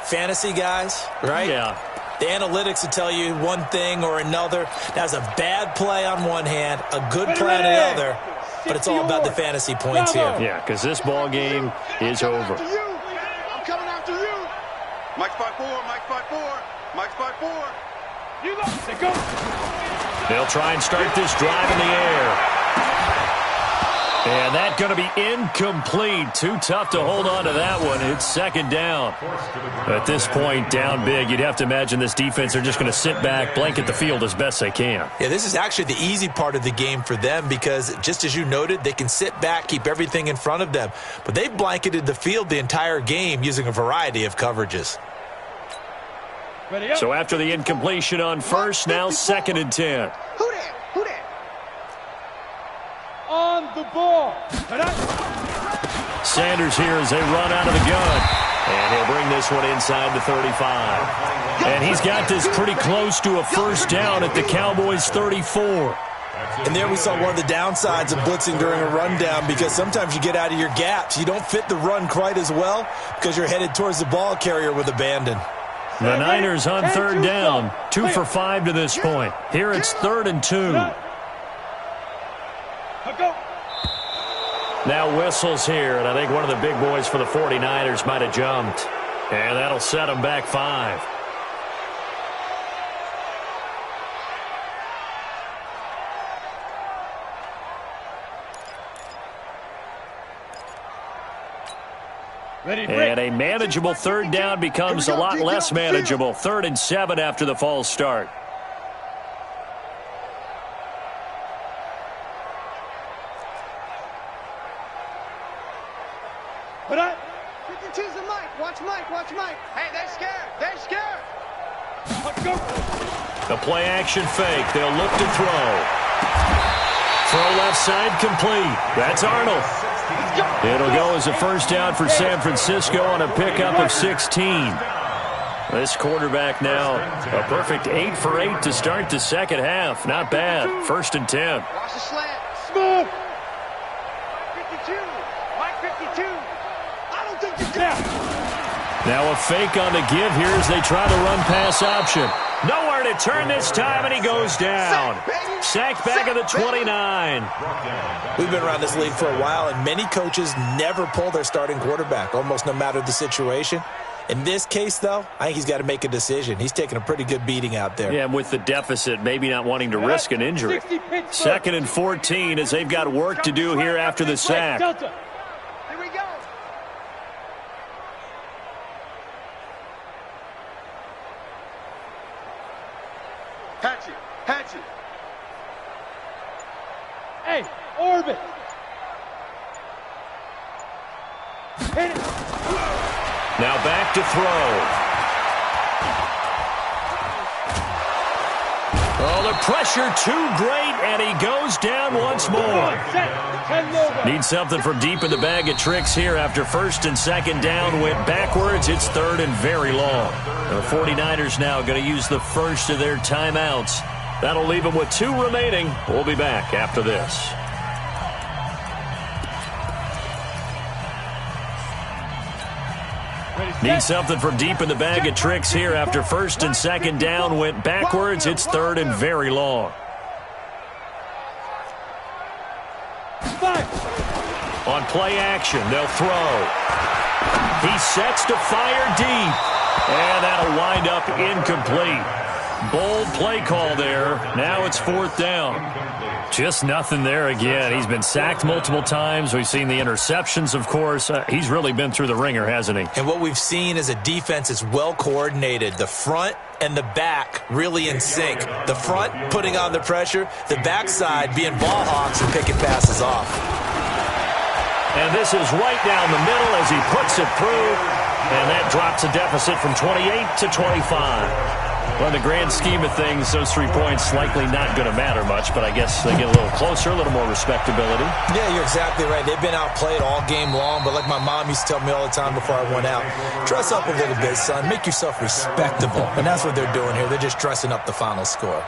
Fantasy guys, right? Yeah. The analytics will tell you one thing or another. That's a bad play on one hand, a good play on the other, but it's all about the fantasy points here. Yeah, because this ball game is over. I'm coming after you. Mike 5-4, Mike 5-4, Mike 5-4. You lost it. Go. They'll try and start this drive in the air. And that's going to be incomplete. Too tough to hold on to that one. It's 2nd down. At this point, down big, you'd have to imagine this defense are just going to sit back, blanket the field as best they can. Yeah, this is actually the easy part of the game for them because, just as you noted, they can sit back, keep everything in front of them. But they've blanketed the field the entire game using a variety of coverages. So after the incompletion on 1st, now 2nd and 10. Who that? Who that? On the ball. Sanders here as they run out of the gun. And he'll bring this one inside the 35. And he's got this pretty close to a 1st down at the Cowboys' 34. And there we saw one of the downsides of blitzing during a rundown because sometimes you get out of your gaps. You don't fit the run quite as well because you're headed towards the ball carrier with abandon. The Niners on 3rd down. 2 for 5 to this point. Here it's 3rd and 2. Now whistles here, and I think one of the big boys for the 49ers might have jumped. And that'll set them back 5. And a manageable third down becomes a lot less manageable. 3rd and 7 after the false start. Put up. 52's the Mike. Watch Mike. Watch Mike. Hey, they're scared. They're scared. Let's go. The play action fake. They'll look to throw. Throw left side complete. That's Arnold. It'll go as a first down for San Francisco on a pickup of 16. This quarterback now a perfect 8 for 8 to start the second half. Not bad. 1st and 10. Watch the slant. Smooth. 52. Mike 52. I don't think you're down. Now a fake on the give here as they try to run pass option. Nowhere to turn this time, and he goes down. Sacked back at the 29. We've been around this league for a while, and many coaches never pull their starting quarterback, almost no matter the situation. In this case, though, I think he's got to make a decision. He's taking a pretty good beating out there. Yeah, with the deficit, maybe not wanting to risk an injury. 2nd and 14 as they've got work to do here after the sack. Delta. Here we go. Hatchet. Hatchet. Hey, orbit. Hit it. Now back to throw. Oh, the pressure too great, and he goes down once more. Need something from deep in the bag of tricks here after 1st and 2nd down. Went backwards. It's 3rd and very long. The 49ers now going to use the first of their timeouts. That'll leave them with 2 remaining. We'll be back after this. Need something from deep in the bag of tricks here after 1st and 2nd down. Went backwards. It's 3rd and very long. On play action, they'll throw. He sets to fire deep. And that'll wind up incomplete. Bold play call there. Now it's 4th down. Just nothing there again. He's been sacked multiple times. We've seen the interceptions, of course. He's really been through the ringer, hasn't he? And what we've seen is a defense is well coordinated. The front and the back really in sync. The front putting on the pressure. The backside being ball hawks and picking passes off. And this is right down the middle as he puts it through. And that drops a deficit from 28 to 25. Well, in the grand scheme of things, those 3 points likely not going to matter much, but I guess they get a little closer, a little more respectability. Yeah, you're exactly right. They've been outplayed all game long, but like my mom used to tell me all the time before I went out, dress up a little bit, son. Make yourself respectable. And that's what they're doing here. They're just dressing up the final score.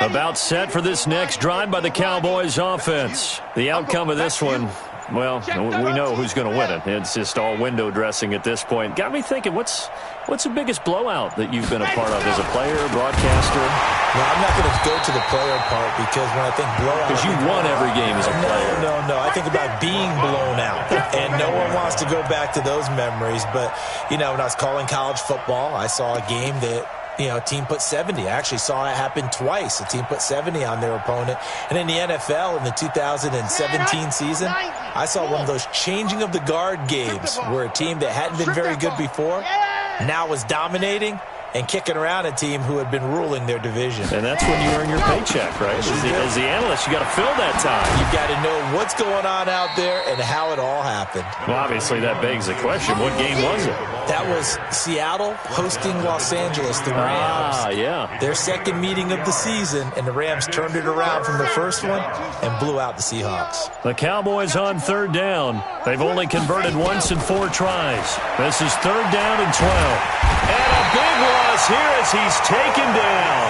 About set for this next drive by the Cowboys offense. The outcome of this one, well, we know who's going to win it. It's just all window dressing at this point. Got me thinking, what's the biggest blowout that you've been a part of as a player, broadcaster? Well, I'm not going to go to the player part because when I think blowout... Because you won every game as a player. No. I think about being blown out. And no one wants to go back to those memories. But, when I was calling college football, I saw a game that... a team put 70. I actually saw it happen twice. A team put 70 on their opponent. And in the NFL, in the 2017 season, I saw one of those changing of the guard games where a team that hadn't been very good before now was dominating and kicking around a team who had been ruling their division. And that's when you earn your paycheck, right? As the analyst, you got to fill that time. You've got to know what's going on out there and how it all happened. Well, obviously, that begs the question, what game was it? That was Seattle hosting Los Angeles, the Rams. Yeah. Their second meeting of the season, and the Rams turned it around from the first one and blew out the Seahawks. The Cowboys on 3rd down. They've only converted once in 4 tries. This is 3rd down and 12. And a big loss here as he's taken down.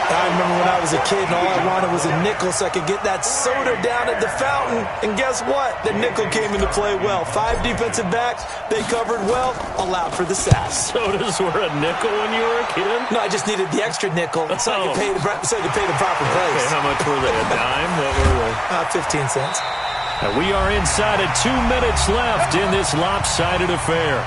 I remember when I was a kid and all I wanted was a nickel so I could get that soda down at the fountain. And guess what? The nickel came into play well. 5 defensive backs, they covered well, allowed for the sacks. Sodas were a nickel when you were a kid? No, I just needed the extra nickel so I could pay the proper price. Okay, how much were they? A dime? What were they? 15 cents. And we are inside of 2 minutes left in this lopsided affair.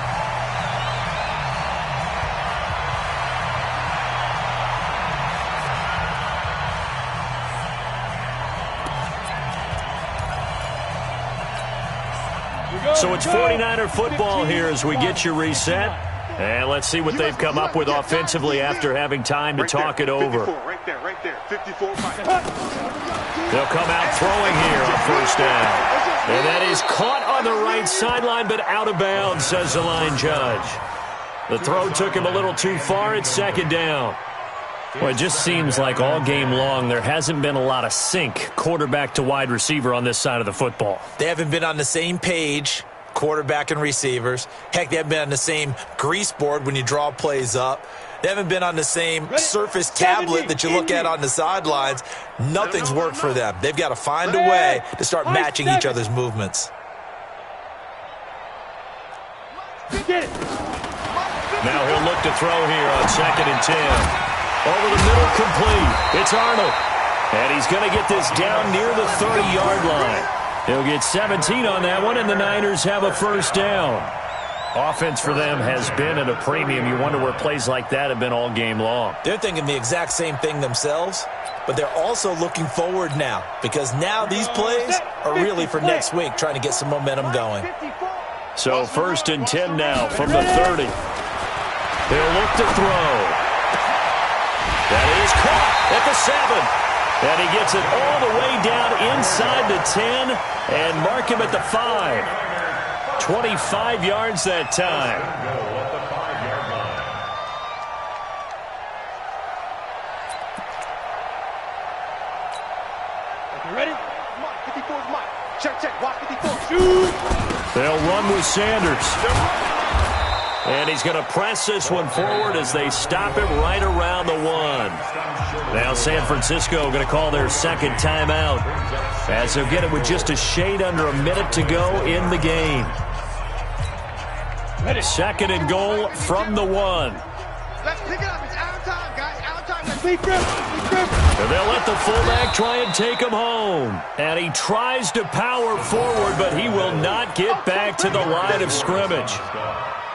So it's 49er football here as we get you reset. And let's see what they've come up with offensively after having time to talk it over. 54, right there. 54. They'll come out throwing here on first down. And that is caught on the right sideline, but out of bounds, says the line judge. The throw took him a little too far. It's second down. Well, it just seems like all game long there hasn't been a lot of sync quarterback to wide receiver on this side of the football. They haven't been on the same page, quarterback and receivers. Heck, they haven't been on the same grease board when you draw plays up. They haven't been on the same surface tablet that you look at on the sidelines. Nothing's worked for them. They've got to find a way to start matching each other's movements. Now he'll look to throw here on 2nd and 10. Over the middle, complete. It's Arnold. And he's going to get this down near the 30-yard line. He'll get 17 on that one, and the Niners have a first down. Offense for them has been at a premium. You wonder where plays like that have been all game long. They're thinking the exact same thing themselves, but they're also looking forward now because now these plays are really for next week, trying to get some momentum going. So 1st and 10 now from the 30. They'll look to throw. That is caught at the 7. And he gets it all the way down inside the 10 and mark him at the 5. 25 yards that time. You ready? Mike, 54 is Mike. Check. Watch 54. Shoot. They'll run with Sanders. And he's going to press this one forward as they stop it right around the 1. Now San Francisco going to call their second timeout as they'll get it with just a shade under a minute to go in the game. 2nd and goal from the 1. Let's pick it up. It's out of time, guys. Out of time. Big grip. And they'll let the fullback try and take him home. And he tries to power forward, but he will not get back to the line of scrimmage.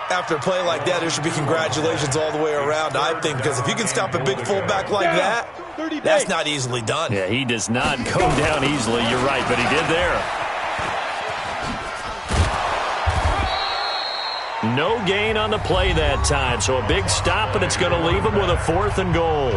After a play like that, there should be congratulations all the way around, I think, because if you can stop a big fullback like that, that's not easily done. Yeah, he does not go down easily. You're right, but he did there. No gain on the play that time, so a big stop, and it's going to leave him with a 4th and goal.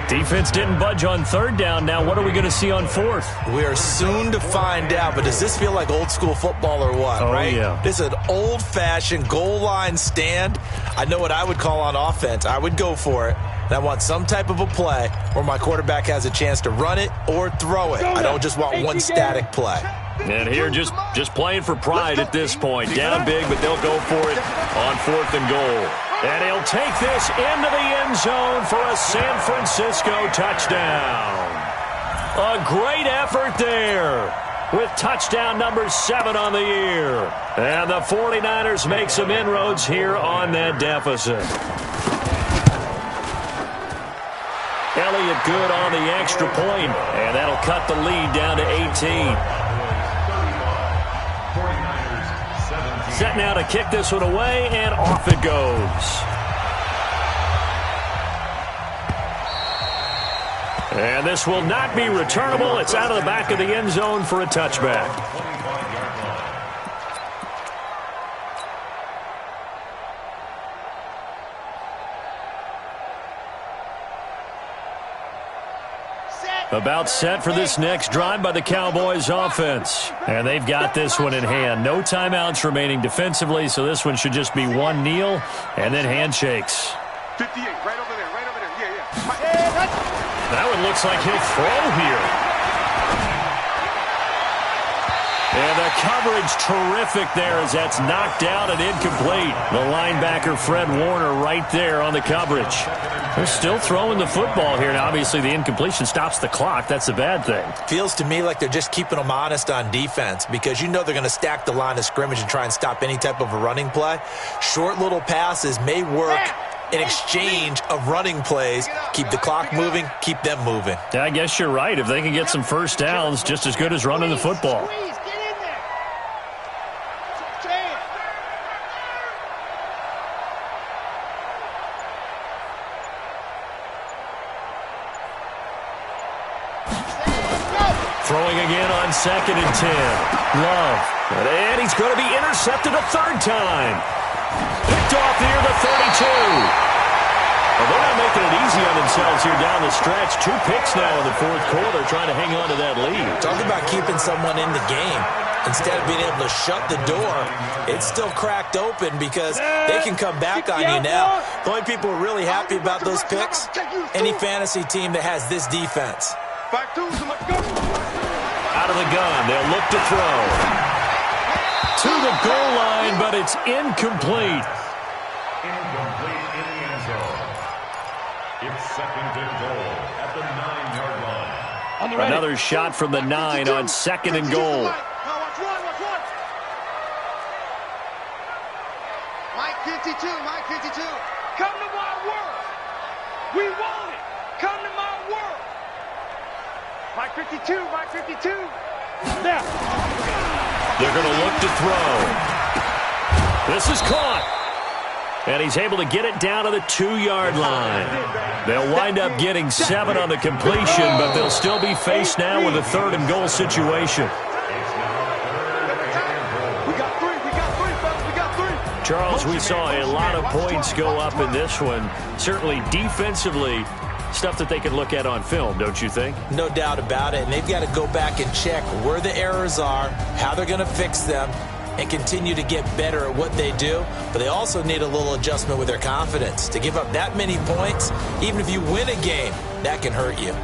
Defense didn't budge on 3rd down. Now what are we going to see on 4th? We are soon to find out, but does this feel like old school football or what, right? Yeah. This is an old-fashioned goal line stand. I know what I would call on offense. I would go for it. And I want some type of a play where my quarterback has a chance to run it or throw it. I don't just want one static play. And here just playing for pride at this point. Down big, but they'll go for it on 4th and goal. And he'll take this into the end zone for a San Francisco touchdown. A great effort there with touchdown number 7 on the year. And the 49ers make some inroads here on that deficit. Elliott good on the extra point, and that'll cut the lead down to 18. Set now to kick this one away, and off it goes. And this will not be returnable. It's out of the back of the end zone for a touchback. About set for this next drive by the Cowboys offense. And they've got this one in hand. No timeouts remaining defensively, so this one should just be one kneel and then handshakes. 58, right over there. Yeah. That one looks like he'll throw here. And the coverage terrific there as that's knocked out and incomplete. The linebacker, Fred Warner, right there on the coverage. They're still throwing the football here. Now, obviously, the incompletion stops the clock. That's a bad thing. Feels to me like they're just keeping them honest on defense because you know they're going to stack the line of scrimmage and try and stop any type of a running play. Short little passes may work in exchange of running plays. Keep the clock moving, keep them moving. Yeah, I guess you're right. If they can get some first downs, just as good as running the football. Throwing again on 2nd and 10. Love. And he's going to be intercepted a third time. Picked off near the 32. Well, they're not making it easy on themselves here down the stretch. 2 picks now in the fourth quarter trying to hang on to that lead. Talk about keeping someone in the game. Instead of being able to shut the door, it's still cracked open because they can come back on you now. The only people who are really happy about those picks, any fantasy team that has this defense. Out of the gun, they'll look to throw. To the goal line, but it's incomplete. Incomplete in the end zone. It's 2nd and goal at the 9-yard line. Another shot from the 9 on 2nd and goal. Mike 52, Mike 52. Come to my world. We want it. Come to my world. Mike 52, Mike 52. Now. They're going to look to throw. This is caught. And he's able to get it down to the 2-yard line. They'll wind up getting 7 on the completion, but they'll still be faced now with a 3rd and goal situation. We got 3, fellas, we got 3. Charles, we saw a lot of points go up in this one. Certainly defensively, stuff that they can look at on film, don't you think? No doubt about it. And they've got to go back and check where the errors are, how they're going to fix them, and continue to get better at what they do. But they also need a little adjustment with their confidence. To give up that many points, even if you win a game, that can hurt you.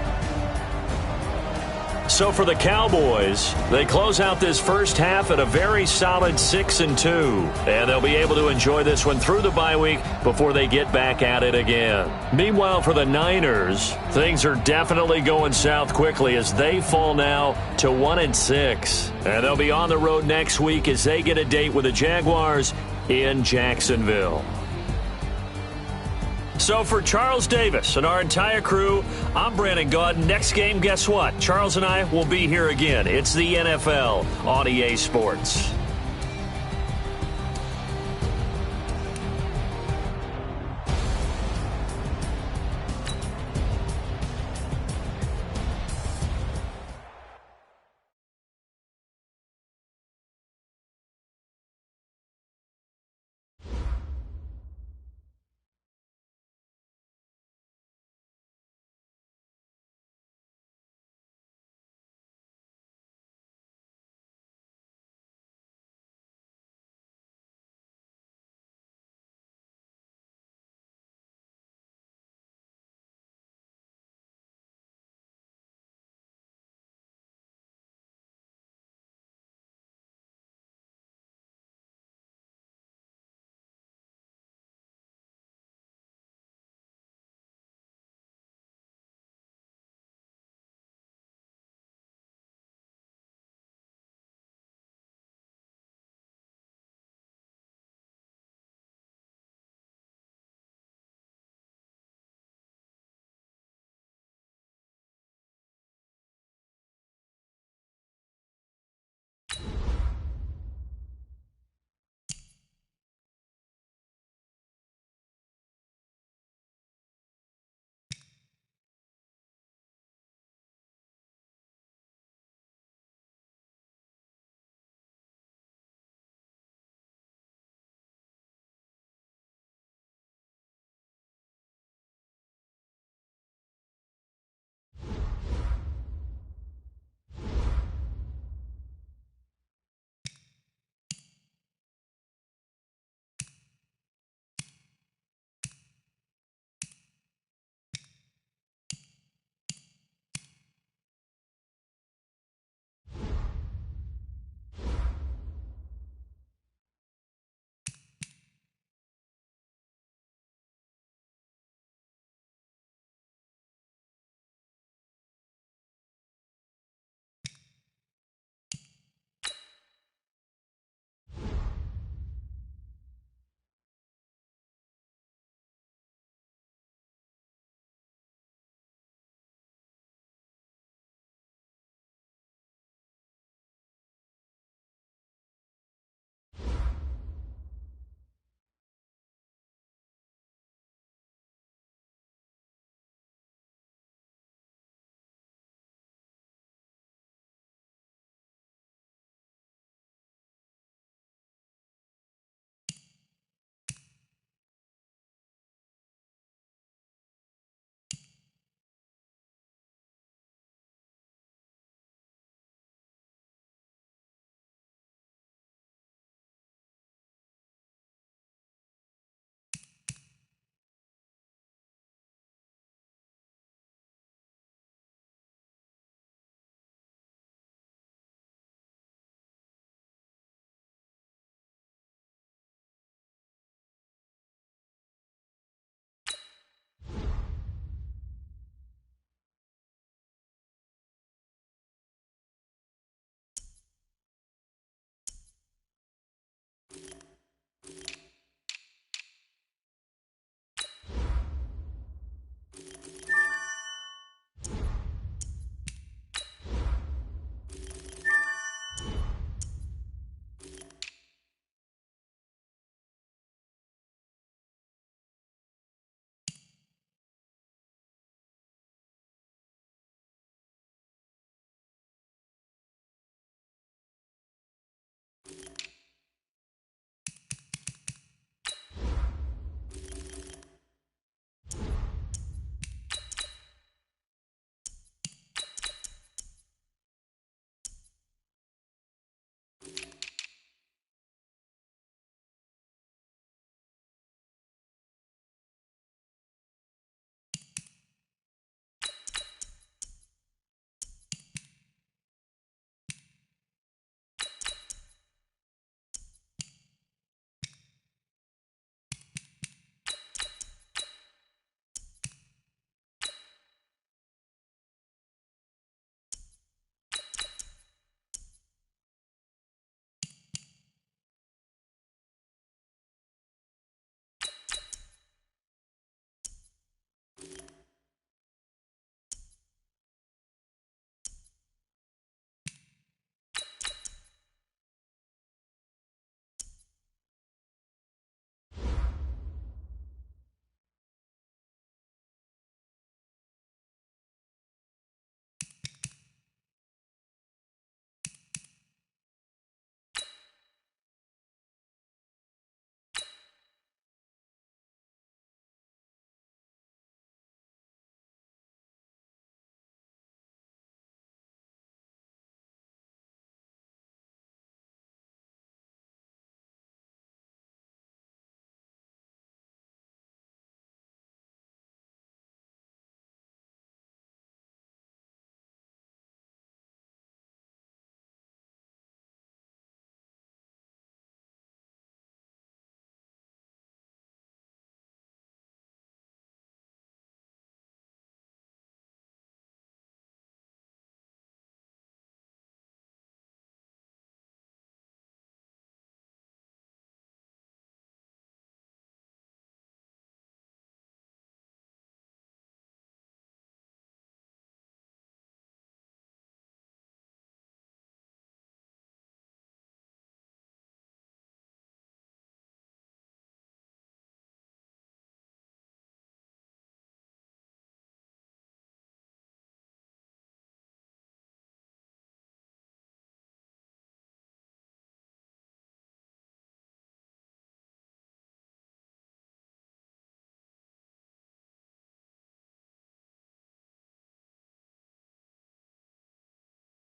So for the Cowboys, they close out this first half at a very solid 6-2. And they'll be able to enjoy this one through the bye week before they get back at it again. Meanwhile, for the Niners, things are definitely going south quickly as they fall now to 1-6. And they'll be on the road next week as they get a date with the Jaguars in Jacksonville. So for Charles Davis and our entire crew, I'm Brandon Gaudin. Next game, guess what? Charles and I will be here again. It's the NFL on EA Sports.